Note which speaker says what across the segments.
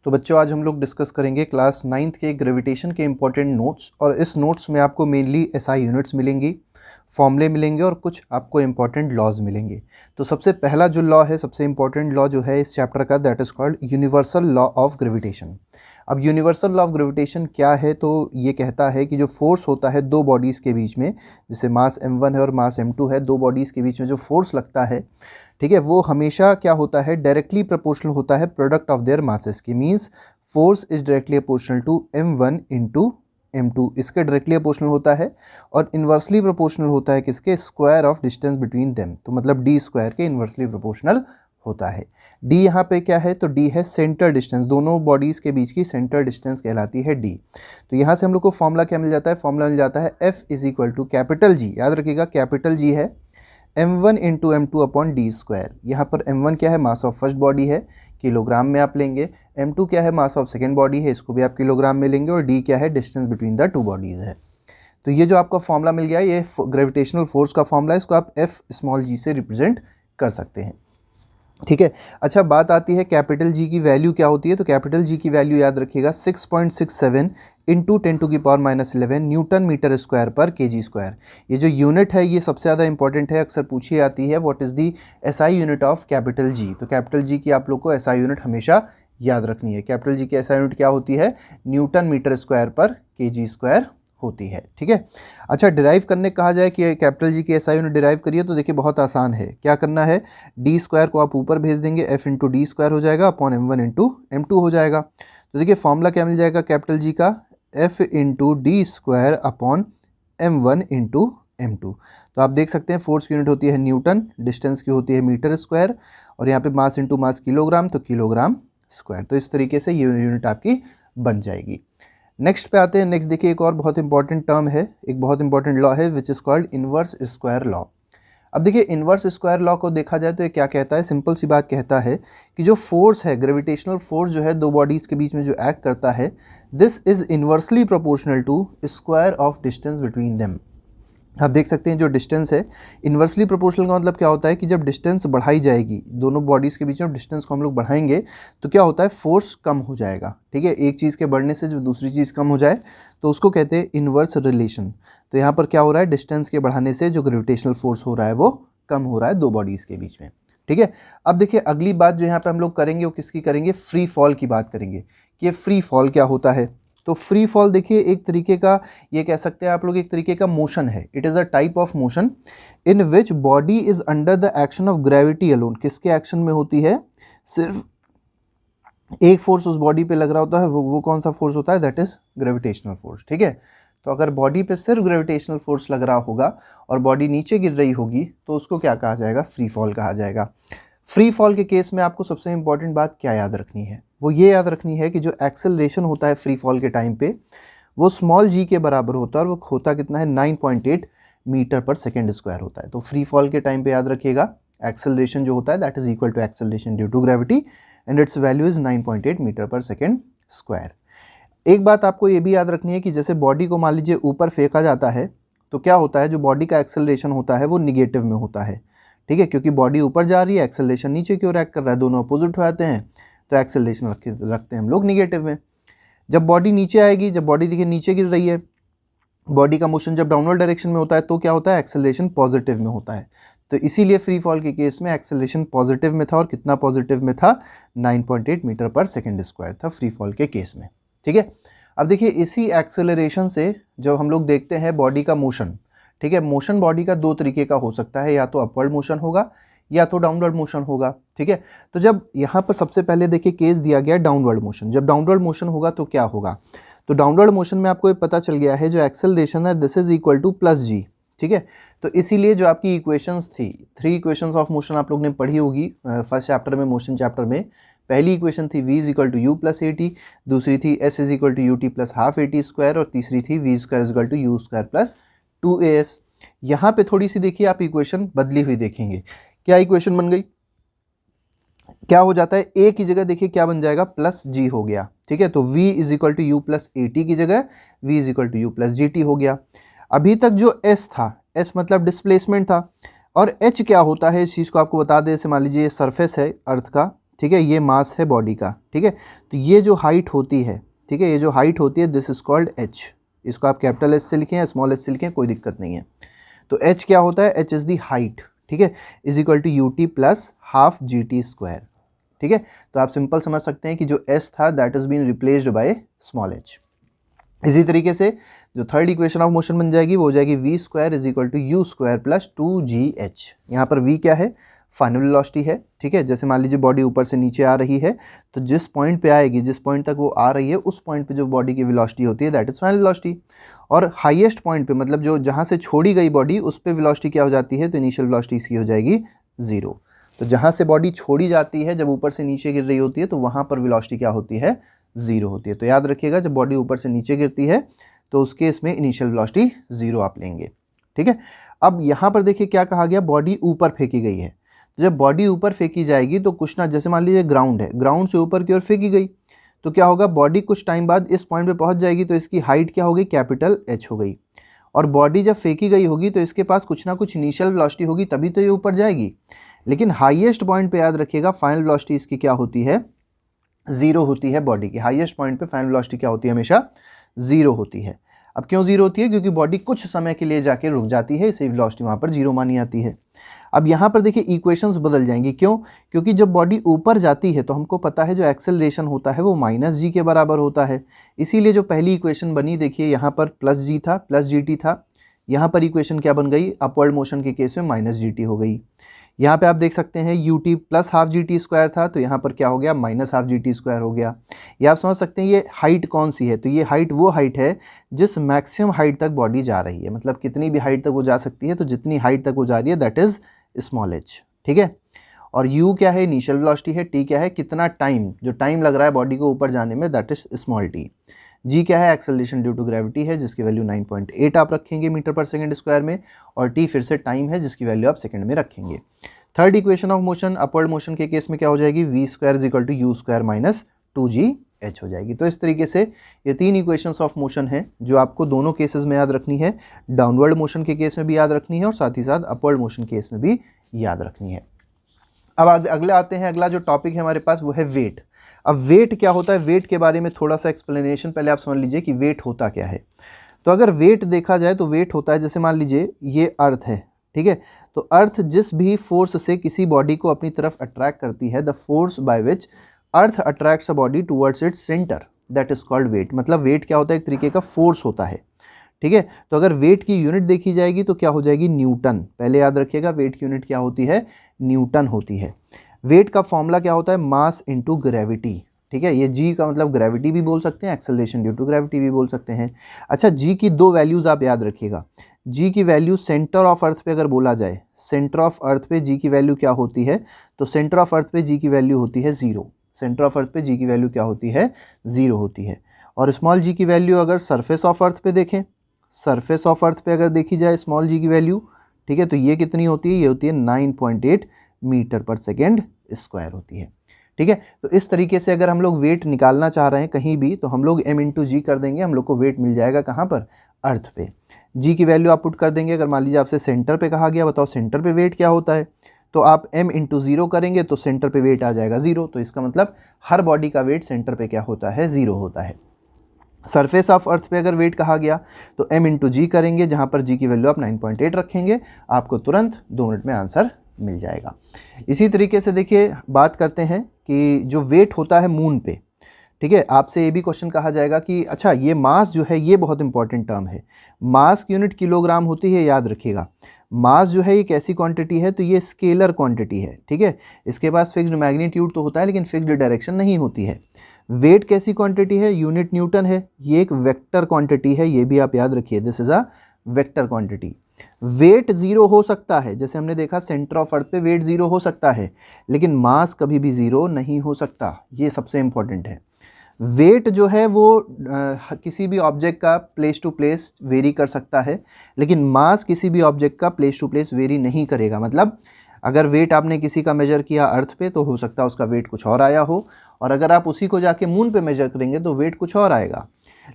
Speaker 1: तो बच्चों आज हम लोग डिस्कस करेंगे क्लास 9th के ग्रेविटेशन के इंपॉर्टेंट नोट्स, और इस नोट्स में आपको मेनली एसआई यूनिट्स मिलेंगी, फॉर्मूले मिलेंगे और कुछ आपको इंपॉर्टेंट लॉज मिलेंगे। तो सबसे पहला जो लॉ है, सबसे इंपॉर्टेंट लॉ जो है इस चैप्टर का, that is called universal law of gravitation. अब यूनिवर्सल लॉ ऑफ ग्रेविटेशन क्या है? तो ये कहता है कि जो फोर्स होता है दो बॉडीज़ के बीच में, जैसे मास m1 है और मास m2 है, दो बॉडीज़ के बीच में जो फोर्स लगता है, ठीक है, वो हमेशा क्या होता है, डायरेक्टली प्रोपोर्शनल होता है प्रोडक्ट ऑफ देयर मासेस की। Means force is directly proportional to m1 into m2, इसके डायरेक्टली प्रोपोर्शनल होता है, और इन्वर्सली प्रोपोर्शनल होता है किसके? Square of distance between them. तो मतलब d स्क्वायर के इन्वर्सली प्रोपोर्शनल होता है। d यहाँ पे क्या है? तो d है सेंटर डिस्टेंस, दोनों बॉडीज़ के बीच की सेंटर डिस्टेंस कहलाती है d। तो यहाँ से हम लोग को फॉर्मूला क्या मिल जाता है? फॉर्मूला मिल जाता है F is equal to capital G, याद रखिएगा कैपिटल G है m1 into m2 upon D square. यहाँ पर m1 क्या है? मास ऑफ फर्स्ट बॉडी है, किलोग्राम में आप लेंगे। m2 क्या है? मास ऑफ सेकेंड बॉडी है, इसको भी आप किलोग्राम में लेंगे। और d क्या है? Distance between the two bodies है। तो ये जो आपका फॉर्मूला मिल गया, ये ग्रेविटेशनल फोर्स का फॉर्मूला है, इसको आप f स्मॉल g से रिप्रेजेंट कर सकते हैं, ठीक है। अच्छा, बात आती है कैपिटल G की वैल्यू क्या होती है? तो कैपिटल G की वैल्यू याद रखिएगा 6.67 इंटू 10⁻11 न्यूटन मीटर स्क्वायर पर kg स्क्वायर। ये जो यूनिट है ये सबसे ज़्यादा इंपॉर्टेंट है, अक्सर पूछी जाती है, what is the SI unit of capital G। तो कैपिटल G की आप लोग को एसआई यूनिट हमेशा याद रखनी है। कैपिटल G की एसआई यूनिट क्या होती है? न्यूटन मीटर स्क्वायर पर kg स्क्वायर होती है, ठीक है। अच्छा, डिराइव करने कहा जाए कि कैपिटल G की एसआई यूनिट डिराइव करिए, तो देखिए बहुत आसान है। क्या करना है? डी स्क्वायर को आप ऊपर भेज देंगे, f इंटू डी स्क्वायर हो जाएगा अपॉन m1 इंटू m2 हो जाएगा। तो देखिए फॉर्मूला क्या मिल जाएगा कैपिटल G का? f into D square upon m1 into m2। तो आप देख सकते हैं फोर्स की यूनिट होती है न्यूटन, डिस्टेंस की होती है मीटर स्क्वायर, और यहाँ पे मास इंटू मास किलोग्राम, तो किलोग्राम स्क्वायर। तो इस तरीके से ये यूनिट आपकी बन जाएगी। नेक्स्ट पे आते हैं। नेक्स्ट देखिए एक और बहुत इंपॉर्टेंट टर्म है, एक बहुत इंपॉर्टेंट लॉ है which is called inverse square law. अब देखिए इन्वर्स स्क्वायर लॉ को देखा जाए तो ये क्या कहता है? सिंपल सी बात कहता है कि जो फोर्स है, ग्रेविटेशनल फोर्स जो है दो बॉडीज़ के बीच में जो एक्ट करता है, this is inversely proportional to square of distance between them. आप देख सकते हैं जो डिस्टेंस है, इन्वर्सली प्रोपोर्शनल का मतलब क्या होता है कि जब डिस्टेंस बढ़ाई जाएगी, दोनों बॉडीज़ के बीच में डिस्टेंस को हम लोग बढ़ाएंगे तो क्या होता है? फोर्स कम हो जाएगा, ठीक है। एक चीज़ के बढ़ने से जो दूसरी चीज़ कम हो जाए तो उसको कहते हैं इन्वर्स रिलेशन। तो यहाँ पर क्या हो रहा है? डिस्टेंस के बढ़ाने से जो ग्रेविटेशनल फोर्स हो रहा है वो कम हो रहा है दो बॉडीज़ के बीच में, ठीक है। अब देखिए अगली बात जो यहाँ पर हम लोग करेंगे वो किसकी करेंगे? फ्री फॉल की बात करेंगे कि ये फ्री फॉल क्या होता है। तो फ्री फॉल देखिए एक तरीके का, ये कह सकते हैं आप लोग, एक तरीके का मोशन है। It is a type of motion in which body is under the action of gravity alone. किसके एक्शन में होती है? सिर्फ एक फोर्स उस बॉडी पे लग रहा होता है, वो कौन सा फोर्स होता है? दैट इज ग्रेविटेशनल फोर्स, ठीक है। तो अगर बॉडी पे सिर्फ ग्रेविटेशनल फोर्स लग रहा होगा और बॉडी नीचे गिर रही होगी तो उसको क्या कहा जाएगा? फ्री फॉल कहा जाएगा। फ्री फॉल के केस में आपको सबसे इंपॉर्टेंट बात क्या याद रखनी है? वो ये याद रखनी है कि जो एक्सेलरेशन होता है फ्री फॉल के टाइम पे, वो स्मॉल g के बराबर होता है, और वो होता कितना है? 9.8 मीटर पर सेकेंड स्क्वायर होता है। तो फ्री फॉल के टाइम पे याद रखिएगा एक्सेलरेशन जो होता है that is equal to acceleration due to gravity, and its value is 9.8 metre per second square. एक बात आपको ये भी याद रखनी है कि जैसे बॉडी को मान लीजिए ऊपर फेंका जाता है तो क्या होता है? जो बॉडी का एक्सेलरेशन होता है वो निगेटिव में होता है, ठीक है, क्योंकि बॉडी ऊपर जा रही है, एक्सेलरेशन नीचे की ओर एक्ट कर रहा है, दोनों अपोजिट हो जाते हैं, तो एक्सेलरेशन रखते हैं हम लोग निगेटिव में। जब बॉडी नीचे आएगी, जब बॉडी देखिए नीचे गिर रही है, बॉडी का मोशन जब डाउनवर्ड डायरेक्शन में होता है तो क्या होता है? एक्सेलरेशन पॉजिटिव में होता है। तो इसीलिए फ्री फॉल के केस में एक्सेलरेशन पॉजिटिव में था, और कितना पॉजिटिव में था? 9.8 मीटर पर सेकेंड स्क्वायर था फ्री फॉल के केस में, ठीक है। अब देखिए इसी एक्सेलरेशन से जब हम लोग देखते हैं बॉडी का मोशन, ठीक है, मोशन बॉडी का दो तरीके का हो सकता है, या तो अपवर्ड मोशन होगा या तो डाउनवर्ड मोशन होगा, ठीक है। तो जब यहाँ पर सबसे पहले देखिए केस दिया गया डाउनवर्ड मोशन, जब डाउनवर्ड मोशन होगा तो क्या होगा? तो डाउनवर्ड मोशन में आपको ये पता चल गया है जो एक्सेलरेशन है this is equal two plus g, ठीक है। तो इसीलिए जो आपकी इक्वेशंस थी, 3 इक्वेशंस ऑफ मोशन आप लोग ने पढ़ी होगी फर्स्ट चैप्टर में, मोशन चैप्टर में। पहली इक्वेशन थी v is equal to u plus a t, दूसरी थी s is equal to u t plus half a t square, और तीसरी थी v square is equal to u square plus 2as। यहाँ पे थोड़ी सी देखिए आप इक्वेशन बदली हुई देखेंगे। क्या इक्वेशन बन गई? क्या हो जाता है? a की जगह देखिए क्या बन जाएगा? प्लस g हो गया, ठीक है। तो v is equal to u plus a t की जगह v is equal to u plus g t हो गया। अभी तक जो s था, s मतलब डिस्प्लेसमेंट था, और h क्या होता है इस चीज़ को आपको बता दें। जैसे मान लीजिए ये सरफेस है अर्थ का, ठीक है, ये मास है बॉडी का, ठीक है। तो ये जो हाइट होती है, ठीक है, ये जो हाइट होती है दिस इज़ कॉल्ड h। इसको आप कैपिटल H से लिखें या स्मॉल h से लिखें, कोई दिक्कत नहीं है। तो h क्या होता है, h इज़ दी हाइट, ठीक है, is equal to ut plus half gt square, ठीक है। तो आप सिंपल समझ सकते हैं कि जो s था that is been replaced by small h। इसी तरीके से जो थर्ड इक्वेशन ऑफ मोशन बन जाएगी वो हो जाएगी v square is equal to u square plus 2gh। यहाँ पर v क्या है, फाइनल वेलोसिटी है, ठीक है। जैसे मान लीजिए बॉडी ऊपर से नीचे आ रही है, तो जिस पॉइंट पे आएगी, जिस पॉइंट तक वो आ रही है, उस पॉइंट पे जो बॉडी की वेलोसिटी होती है दैट इज़ फाइनल वेलोसिटी। और हाईएस्ट पॉइंट पे, मतलब जो जहाँ से छोड़ी गई बॉडी, उस पे वेलोसिटी क्या हो जाती है, तो इनिशियल वेलोसिटी इसकी हो जाएगी 0। तो जहाँ से बॉडी छोड़ी जाती है, जब ऊपर से नीचे गिर रही होती है, तो वहाँ पर वेलोसिटी क्या होती है, 0 होती है। तो याद रखिएगा, जब बॉडी ऊपर से नीचे गिरती है तो उस केस में इनिशियल वेलोसिटी 0 आप लेंगे, ठीक है। अब यहाँ पर देखिए क्या कहा गया, बॉडी ऊपर फेंकी गई है। तो जब बॉडी ऊपर फेंकी जाएगी तो कुछ ना, जैसे मान लीजिए ग्राउंड है, ग्राउंड से ऊपर की ओर फेंकी गई, तो क्या होगा, बॉडी कुछ टाइम बाद इस पॉइंट पे पहुंच जाएगी, तो इसकी हाइट क्या हो गई, कैपिटल H हो गई। और बॉडी जब फेंकी गई होगी तो इसके पास कुछ ना कुछ इनिशियल वेलोसिटी होगी, तभी तो ये ऊपर जाएगी। लेकिन हाईएस्ट पॉइंट पे याद रखिएगा फाइनल वेलोसिटी इसकी क्या होती है, 0 होती है। बॉडी की हाईएस्ट पॉइंट पे फाइनल वेलोसिटी क्या होती है, हमेशा 0 होती है। अब क्यों 0 होती है, क्योंकि बॉडी कुछ समय के लिए जाके रुक जाती है, इसलिए वेलोसिटी वहाँ पर 0 मानी आती है। अब यहाँ पर देखिए इक्वेशंस बदल जाएंगी, क्यों, क्योंकि जब बॉडी ऊपर जाती है तो हमको पता है जो एक्सेलरेशन होता है वो -g के बराबर होता है। इसीलिए जो पहली इक्वेशन बनी, देखिए यहाँ पर +g था, +gt था, यहाँ पर इक्वेशन क्या बन गई, अपवर्ड मोशन के केस में -gt हो गई। यहाँ पे आप देख सकते हैं ut plus half gt square था, तो यहाँ पर क्या हो गया, माइनस हाफ gt स्क्वायर हो गया। ये आप समझ सकते हैं ये हाइट कौन सी है, तो ये हाइट वो हाइट है जिस मैक्सिमम हाइट तक बॉडी जा रही है, मतलब कितनी भी हाइट तक वो जा सकती है, तो जितनी हाइट तक वो जा रही है दैट इज़ स्मॉल h, ठीक है। और u क्या है, इनिशियल वेलोसिटी है, t क्या है, कितना टाइम, जो टाइम लग रहा है बॉडी को ऊपर जाने में, that is small t। g क्या है, एक्सेलरेशन ड्यू टू ग्रेविटी है, जिसकी वैल्यू 9.8 आप रखेंगे मीटर पर सेकंड स्क्वायर में, और t फिर से टाइम है जिसकी वैल्यू आप सेकंड में रखेंगे। Third equation of motion, upward motion के केस में क्या हो जाएगी, v square is equal to u square minus 2gh हो जाएगी। तो इस तरीके से ये 3 इक्वेशंस ऑफ मोशन हैं जो आपको दोनों केसेस में याद रखनी है, डाउनवर्ड मोशन के केस में भी याद रखनी है और साथ ही साथ अपवर्ड मोशन केस में भी याद रखनी है। अब अगले आते हैं, अगला जो टॉपिक है हमारे पास वो है वेट। अब वेट क्या होता है, वेट के बारे में थोड़ा सा एक्सप्लेनेशन पहले आप समझ लीजिए कि वेट होता क्या है। तो अगर वेट देखा जाए तो वेट होता है, जैसे मान लीजिए ये अर्थ है, ठीक है, तो अर्थ जिस भी फोर्स से किसी बॉडी को अपनी तरफ अट्रैक्ट करती है, the force by which earth attracts a body towards its centre, that is called weight. मतलब वेट क्या होता है, एक तरीके का फोर्स होता है, ठीक है। तो अगर वेट की यूनिट देखी जाएगी तो क्या हो जाएगी, न्यूटन। पहले याद रखिएगा वेट की यूनिट क्या होती है, न्यूटन होती है। वेट का फॉर्मूला क्या होता है, मास इनटू ग्रेविटी, ठीक है। ये g का मतलब ग्रेविटी भी बोल सकते हैं, एक्सेलरेशन ड्यू टू ग्रेविटी भी बोल सकते हैं। अच्छा, g की 2 वैल्यूज़ आप याद रखिएगा। g की वैल्यू सेंटर ऑफ अर्थ पे अगर बोला जाए, सेंटर ऑफ अर्थ पे g की वैल्यू क्या होती है, तो सेंटर ऑफ अर्थ पे g की वैल्यू होती है 0। सेंटर ऑफ अर्थ पे g की वैल्यू क्या होती है, 0 होती है। और स्मॉल g की वैल्यू अगर सरफेस ऑफ अर्थ पे देखें, सरफेस ऑफ अर्थ पे अगर देखी जाए स्मॉल g की वैल्यू, ठीक है, तो ये कितनी होती है, ये होती है 9.8 मीटर पर सेकेंड स्क्वायर होती है, ठीक है। तो इस तरीके से अगर हम लोग वेट निकालना चाह रहे हैं कहीं भी, तो हम लोग m इंटू जी कर देंगे, हम लोग को वेट मिल जाएगा कहाँ पर, अर्थ पे। g की वैल्यू आप पुट कर देंगे। अगर मान लीजिए आपसे सेंटर पे कहा गया, बताओ सेंटर पे वेट क्या होता है, तो आप m इंटू 0 करेंगे तो सेंटर पे वेट आ जाएगा 0। तो इसका मतलब हर बॉडी का वेट सेंटर पे क्या होता है, 0 होता है। सरफेस ऑफ अर्थ पे अगर वेट कहा गया तो m इंटू जी करेंगे, जहाँ पर g की वैल्यू आप 9.8 रखेंगे, आपको तुरंत 2 मिनट में आंसर मिल जाएगा। इसी तरीके से देखिए बात करते हैं कि जो वेट होता है मून पे, ठीक है, आपसे ये भी क्वेश्चन कहा जाएगा कि अच्छा ये मास जो है, ये बहुत इंपॉर्टेंट टर्म है, मास की यूनिट किलोग्राम होती है, याद रखिएगा। मास जो है एक ऐसी क्वांटिटी है, तो ये स्केलर क्वांटिटी है, ठीक है। इसके पास फिक्स्ड मैग्नीट्यूड तो होता है लेकिन फिक्स्ड डायरेक्शन नहीं होती है। वेट कैसी क्वांटिटी है, यूनिट न्यूटन है, ये एक वेक्टर क्वांटिटी है, ये भी आप याद रखिए, this is a vector quantity. Weight 0 हो सकता है, जैसे हमने देखा सेंटर ऑफ अर्थ पे वेट 0 हो सकता है, लेकिन मास कभी भी 0 नहीं हो सकता, ये सबसे इंपॉर्टेंट है। वेट जो है वो किसी भी ऑब्जेक्ट का प्लेस टू प्लेस वेरी कर सकता है, लेकिन मास किसी भी ऑब्जेक्ट का प्लेस टू प्लेस वेरी नहीं करेगा। मतलब अगर वेट आपने किसी का मेजर किया अर्थ पे, तो हो सकता है उसका वेट कुछ और आया हो, और अगर आप उसी को जाके मून पे मेजर करेंगे तो वेट कुछ और आएगा।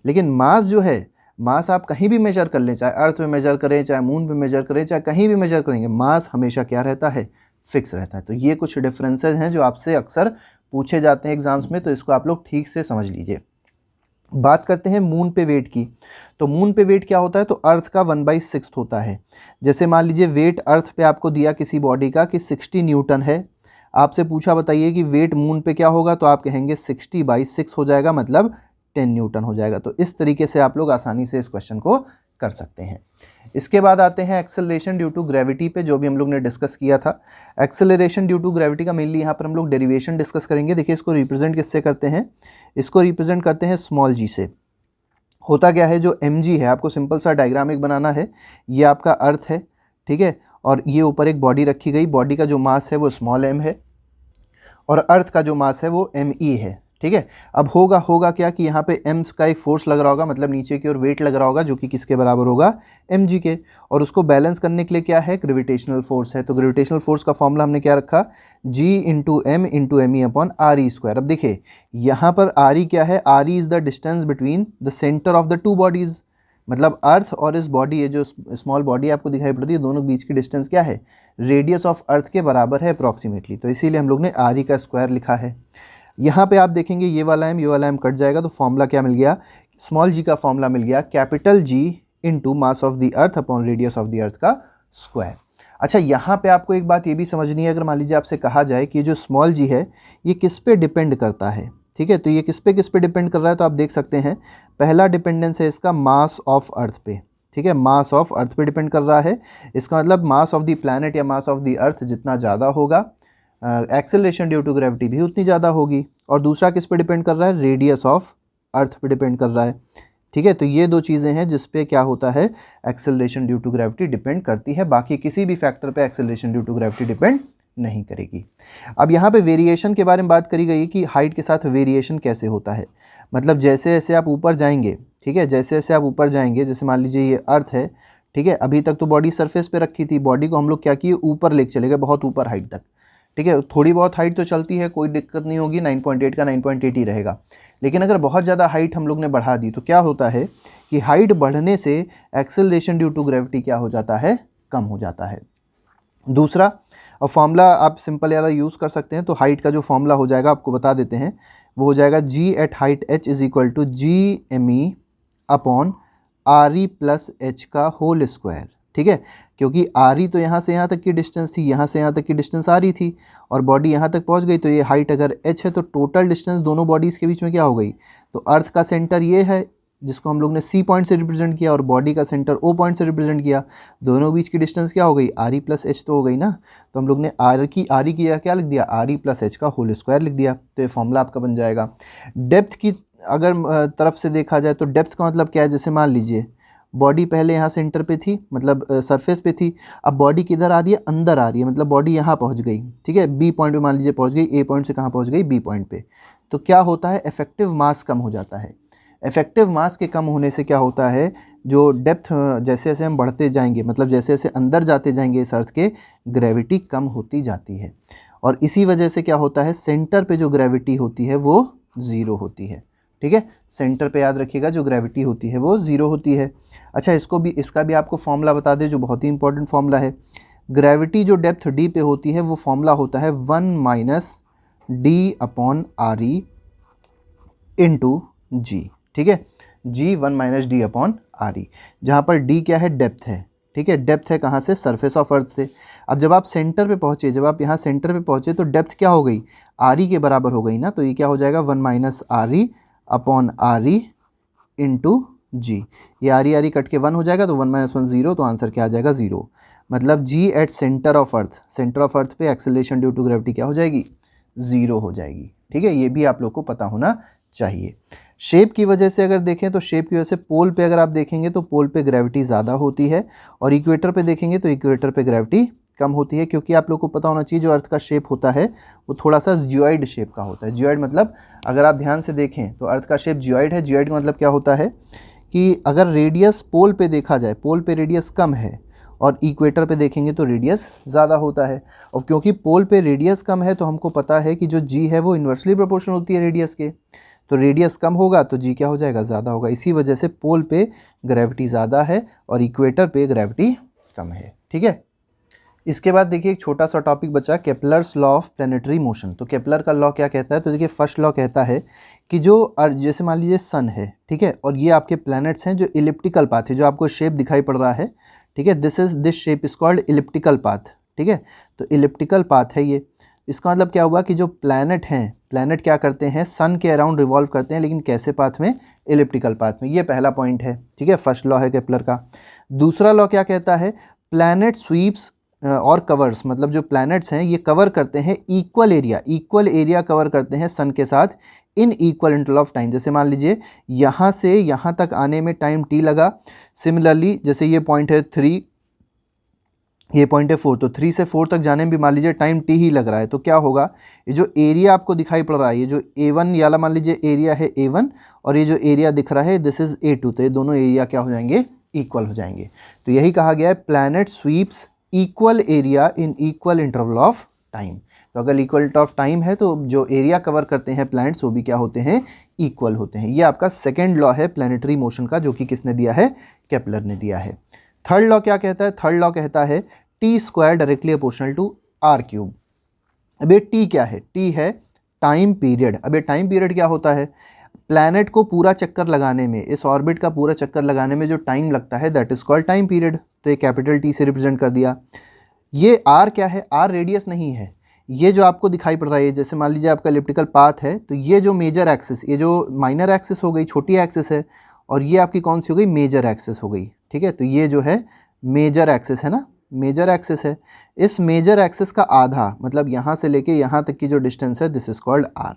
Speaker 1: लेकिन मास जो है, मास आप कहीं भी मेजर कर लें, चाहे अर्थ में मेजर करें, चाहे मून पे मेजर करें, चाहे कहीं भी मेजर करेंगे, मास हमेशा क्या रहता है, फिक्स रहता है। तो ये कुछ डिफरेंसेस हैं जो आपसे अक्सर पूछे जाते हैं एग्जाम्स में, तो इसको आप लोग ठीक से समझ लीजिए। बात करते हैं मून पे वेट की। तो मून पे वेट क्या होता है, तो अर्थ का 1/6 होता है। जैसे मान लीजिए वेट अर्थ पे आपको दिया किसी बॉडी का कि 60 न्यूटन है, आपसे पूछा बताइए कि वेट मून पे क्या होगा, तो आप कहेंगे 60/6 हो जाएगा, मतलब 10 न्यूटन हो जाएगा। तो इस तरीके से आप लोग आसानी से इस क्वेश्चन को कर सकते हैं। इसके बाद आते हैं एक्सेलरेशन ड्यू टू ग्रेविटी पे, जो भी हम लोग ने डिस्कस किया था। एक्सेलरेशन ड्यू टू ग्रेविटी का मेनली यहाँ पर हम लोग डेरिवेशन डिस्कस करेंगे। देखिए इसको रिप्रेजेंट किससे करते हैं, इसको रिप्रेजेंट करते हैं स्मॉल जी से। होता क्या है, जो एम जी है, आपको सिंपल सा डायग्राम एक बनाना है। ये आपका अर्थ है, ठीक है, और ये ऊपर एक बॉडी रखी गई, बॉडी का जो मास है वो स्मॉल एम है और अर्थ का जो मास है वो एम ई है, ठीक है। अब होगा क्या कि यहाँ पे एम का एक फोर्स लग रहा होगा, मतलब नीचे की ओर वेट लग रहा होगा, जो कि किसके बराबर होगा, एम जी के। और उसको बैलेंस करने के लिए क्या है, ग्रेविटेशनल फोर्स है। तो ग्रेविटेशनल फोर्स का फॉर्मूला हमने क्या रखा, G into M E upon R E square. अब देखिए यहाँ पर आर ई क्या है, R E is the distance between the centre of the two bodies, मतलब अर्थ और इस बॉडी, ये जो स्मॉल बॉडी आपको दिखाई पड़ रही है, दोनों के बीच की डिस्टेंस क्या है, रेडियस ऑफ अर्थ के बराबर है अप्रॉक्सीमेटली। तो इसीलिए हम लोग ने आर ई का स्क्वायर लिखा है। यहाँ पे आप देखेंगे ये वाला एम कट जाएगा, तो फॉर्मूला क्या मिल गया, स्मॉल जी का फॉर्मूला मिल गया capital G into mass of the earth upon radius of the earth का स्क्वायर। अच्छा, यहाँ पे आपको एक बात ये भी समझनी है, अगर मान लीजिए आपसे कहा जाए कि जो स्मॉल जी है ये किस पे डिपेंड करता है, ठीक है, तो ये किस पे डिपेंड कर रहा है, तो आप देख सकते हैं पहला डिपेंडेंस है इसका मास ऑफ अर्थ पे, ठीक है, मास ऑफ अर्थ पे डिपेंड कर रहा है। इसका मतलब मास ऑफ द प्लैनेट या मास ऑफ द अर्थ जितना ज़्यादा होगा, एक्सेलरेशन ड्यू टू ग्रेविटी भी उतनी ज़्यादा होगी। और दूसरा किस पे डिपेंड कर रहा है, रेडियस ऑफ अर्थ पे डिपेंड कर रहा है, ठीक है। तो ये दो चीज़ें हैं जिस पे क्या होता है, acceleration due to gravity depend करती है, बाकी किसी भी फैक्टर पे acceleration due to gravity depend नहीं करेगी। अब यहाँ पे वेरिएशन के बारे में बात करी गई कि हाइट के साथ वेरिएशन कैसे होता है, मतलब जैसे जैसे आप ऊपर जाएंगे, ठीक है, जैसे जैसे आप ऊपर जाएंगे, जैसे मान लीजिए ये अर्थ है, ठीक है, अभी तक तो बॉडी सरफेस पे रखी थी, बॉडी को हम लोग क्या किए, ऊपर लेके चले गए, बहुत ऊपर हाइट तक, ठीक है। थोड़ी बहुत हाइट तो चलती है, कोई दिक्कत नहीं होगी, 9.8 का 9.8 ही रहेगा। लेकिन अगर बहुत ज़्यादा हाइट हम लोग ने बढ़ा दी तो क्या होता है कि हाइट बढ़ने से एक्सेलरेशन ड्यू टू ग्रेविटी क्या हो जाता है, कम हो जाता है। दूसरा, और फॉर्मूला आप सिंपल वाला यूज़ कर सकते हैं, तो हाइट का जो फॉर्मूला हो जाएगा आपको बता देते हैं, वो हो जाएगा G at height H is equal to G M E upon R E plus H का होल स्क्वायर, ठीक है। क्योंकि आर ई तो यहाँ से यहाँ तक की डिस्टेंस थी, यहाँ से यहाँ तक की डिस्टेंस आर ई थी, और बॉडी यहाँ तक पहुँच गई, तो ये हाइट अगर एच है तो टोटल डिस्टेंस दोनों बॉडीज़ के बीच में क्या हो गई, तो अर्थ का सेंटर ये है जिसको हम लोग ने सी पॉइंट से रिप्रेजेंट किया, और बॉडी का सेंटर ओ पॉइंट से रिप्रेजेंट किया, दोनों बीच की डिस्टेंस क्या हो गई, आर ई प्लस एच तो हो गई ना। तो हम लोग ने आर ई की क्या लिख दिया, आर ई प्लस एच का होल स्क्वायर लिख दिया, तो ये फॉर्मूला आपका बन जाएगा। डेप्थ की अगर तरफ से देखा जाए तो डेप्थ का मतलब क्या है, जैसे मान लीजिए बॉडी पहले यहाँ सेंटर पे थी, मतलब सरफेस पे थी, अब बॉडी किधर आ रही है, अंदर आ रही है, मतलब बॉडी यहाँ पहुँच गई, ठीक है, बी पॉइंट पे मान लीजिए पहुँच गई, ए पॉइंट से कहाँ पहुँच गई, बी पॉइंट पे। तो क्या होता है, इफेक्टिव मास कम हो जाता है। इफेक्टिव मास के कम होने से क्या होता है, जो डेप्थ जैसे जैसे हम बढ़ते जाएंगे, मतलब जैसे जैसे अंदर जाते जाएंगे इस अर्थ के, ग्रेविटी कम होती जाती है, और इसी वजह से क्या होता है, सेंटर पे जो ग्रेविटी होती है वो ज़ीरो होती है, ठीक है। सेंटर पे याद रखिएगा जो ग्रेविटी होती है वो ज़ीरो होती है। अच्छा, इसका भी आपको फॉर्मूला बता दें, जो बहुत ही इंपॉर्टेंट फॉर्मूला है। ग्रेविटी जो डेप्थ डी पे होती है वो फॉर्मूला होता है 1 minus D upon R E into G, ठीक है, G 1 minus D upon R E, जहाँ पर डी क्या है, डेप्थ है, ठीक है, डेप्थ है कहाँ से, सरफेस ऑफ अर्थ से। अब जब आप सेंटर पे पहुँचे, जब आप यहाँ सेंटर पे पहुँचे तो डेप्थ क्या हो गई, आर ई के बराबर हो गई ना, तो ये क्या हो जाएगा, 1 minus R E upon R E into G. ये आर ई कट के 1 हो जाएगा, तो 1 माइनस 1 0, तो आंसर क्या आ जाएगा, 0। मतलब जी एट सेंटर ऑफ अर्थ पे एक्सेलरेशन ड्यू टू ग्रेविटी क्या हो जाएगी, 0 हो जाएगी, ठीक है। ये भी आप लोग को पता होना चाहिए। शेप की वजह से अगर देखें तो शेप की वजह से पोल पे अगर आप देखेंगे तो पोल पे ग्रेविटी ज़्यादा होती है, और इक्वेटर पे देखेंगे तो इक्वेटर पे ग्रेविटी कम होती है, क्योंकि आप लोग को पता होना चाहिए जो अर्थ का शेप होता है वो थोड़ा सा जियोइड शेप का होता है। जियोइड मतलब अगर आप ध्यान से देखें तो अर्थ का शेप जियोइड है। जियोइड का मतलब क्या होता है कि अगर रेडियस पोल पे देखा जाए, पोल पे रेडियस कम है, और इक्वेटर पे देखेंगे तो रेडियस ज़्यादा होता है, और क्योंकि पोल पे रेडियस कम है तो हमको पता है कि जो जी है वो इन्वर्सली प्रोपोर्शनल होती है रेडियस के, तो रेडियस कम होगा तो जी क्या हो जाएगा, ज़्यादा होगा। इसी वजह से पोल पे ग्रेविटी ज़्यादा है और इक्वेटर पे ग्रेविटी कम है, ठीक है। इसके बाद देखिए एक छोटा सा टॉपिक बचा, Kepler's law of planetary motion. तो केपलर का लॉ क्या कहता है? तो देखिए फर्स्ट लॉ कहता है कि जो जैसे मान लीजिए सन है, ठीक है, और ये आपके प्लैनेट्स हैं जो इलिप्टिकल पाथ है, जो आपको शेप दिखाई पड़ रहा है, ठीक है, this shape is called elliptical path, ठीक है। तो इलिप्टिकल पाथ है ये। इसका मतलब क्या हुआ कि जो प्लैनेट हैं, प्लैनेट क्या करते हैं? सन के अराउंड रिवॉल्व करते हैं, लेकिन कैसे पाथ में? इलिप्टिकल पाथ में। ये पहला पॉइंट है, ठीक है, फर्स्ट लॉ है केपलर का। दूसरा लॉ क्या कहता है? प्लैनेट स्वीप्स और कवर्स, मतलब जो प्लैनेट्स हैं ये कवर करते हैं इक्वल एरिया कवर करते हैं सन के साथ in equal interval of time. जैसे मान लीजिए यहाँ से यहाँ तक आने में टाइम t लगा, सिमिलरली जैसे ये पॉइंट है 3, ये पॉइंट है 4, तो 3 से 4 तक जाने में भी मान लीजिए टाइम t ही लग रहा है, तो क्या होगा? ये जो एरिया आपको दिखाई पड़ रहा है, ये जो A1 वाला मान लीजिए एरिया है A1, और ये जो एरिया दिख रहा है दिस इज A2, तो ये दोनों एरिया क्या हो जाएंगे? इक्वल हो जाएंगे। तो यही कहा गया है planet sweeps equal area in equal interval of time. तो अगर इक्वल इंटरवल ऑफ टाइम है तो जो एरिया कवर करते हैं प्लैनेट्स वो भी क्या होते हैं? इक्वल होते हैं। ये आपका सेकेंड लॉ है प्लैनेटरी मोशन का, जो कि किसने दिया है? केपलर ने दिया है। थर्ड लॉ क्या कहता है? थर्ड लॉ कहता है t square directly proportional to r cube. अब ये टी क्या है? टी है टाइम पीरियड। अब ये टाइम पीरियड क्या होता है? प्लैनेट को पूरा चक्कर लगाने में, इस ऑर्बिट का पूरा चक्कर लगाने में जो टाइम लगता है that is called time period. तो ये कैपिटल टी से रिप्रेजेंट कर दिया। ये आर क्या है? आर रेडियस नहीं है, ये जो आपको दिखाई पड़ रहा है, जैसे मान लीजिए आपका इलिप्टिकल पाथ है, तो ये जो मेजर एक्सिस, ये जो माइनर एक्सिस हो गई, छोटी एक्सिस है, और ये आपकी कौन सी हो गई? मेजर एक्सिस हो गई, ठीक है। तो ये जो है मेजर एक्सिस है ना, मेजर एक्सिस है। इस मेजर एक्सिस का आधा, मतलब यहाँ से लेके यहाँ तक की जो डिस्टेंस है दिस इज कॉल्ड आर,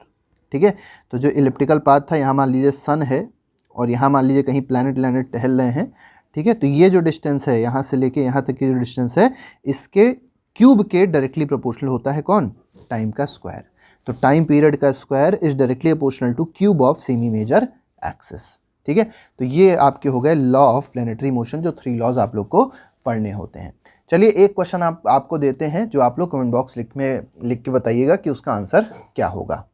Speaker 1: ठीक है। तो जो इलिप्टिकल पाथ था, यहाँ मान लीजिए सन है और यहाँ मान लीजिए कहीं प्लैनेट टहल रहे हैं, ठीक है। तो ये जो डिस्टेंस है यहाँ से लेके यहाँ तक की जो डिस्टेंस है, इसके क्यूब के डायरेक्टली प्रोपोर्शनल होता है कौन? टाइम का स्क्वायर। तो टाइम पीरियड का square is directly proportional to cube of semi major axis, ठीक है। तो ये आपके हो गए लॉ ऑफ प्लैनेटरी मोशन, जो 3 लॉज आप लोग को पढ़ने होते हैं। चलिए एक क्वेश्चन आपको देते हैं, जो आप लोग कमेंट बॉक्स लिख के बताइएगा कि उसका आंसर क्या होगा।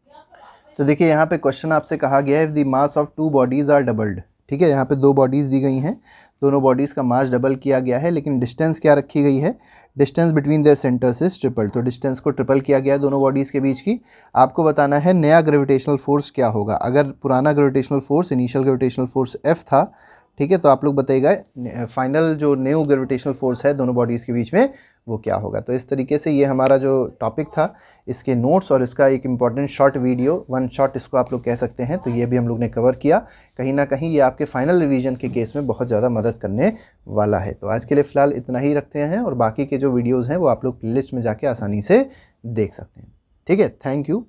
Speaker 1: तो देखिए यहाँ पे क्वेश्चन आपसे कहा गया है if the mass of 2 bodies are doubled, ठीक है। यहाँ पे 2 बॉडीज़ दी गई हैं, दोनों बॉडीज़ का मास डबल किया गया है, लेकिन डिस्टेंस क्या रखी गई है? Distance between their centres is triple. तो डिस्टेंस को ट्रिपल किया गया है दोनों बॉडीज़ के बीच की। आपको बताना है नया ग्रेविटेशनल फोर्स क्या होगा। अगर पुराना gravitational force, initial gravitational force F था, ठीक है, तो आप लोग बताइएगा फाइनल जो न्यू ग्रेविटेशनल फोर्स है दोनों बॉडीज़ के बीच में वो क्या होगा। तो इस तरीके से ये हमारा जो टॉपिक था, इसके नोट्स और इसका एक इम्पॉर्टेंट शॉर्ट वीडियो, 1 शॉट इसको आप लोग कह सकते हैं, तो ये भी हम लोग ने कवर किया। कहीं ना कहीं ये आपके फाइनल रिवीजन के केस में बहुत ज़्यादा मदद करने वाला है। तो आज के लिए फ़िलहाल इतना ही रखते हैं, और बाकी के जो वीडियोज़ हैं वो आप लोग प्लेलिस्ट में जाके आसानी से देख सकते हैं, ठीक है। Thank you.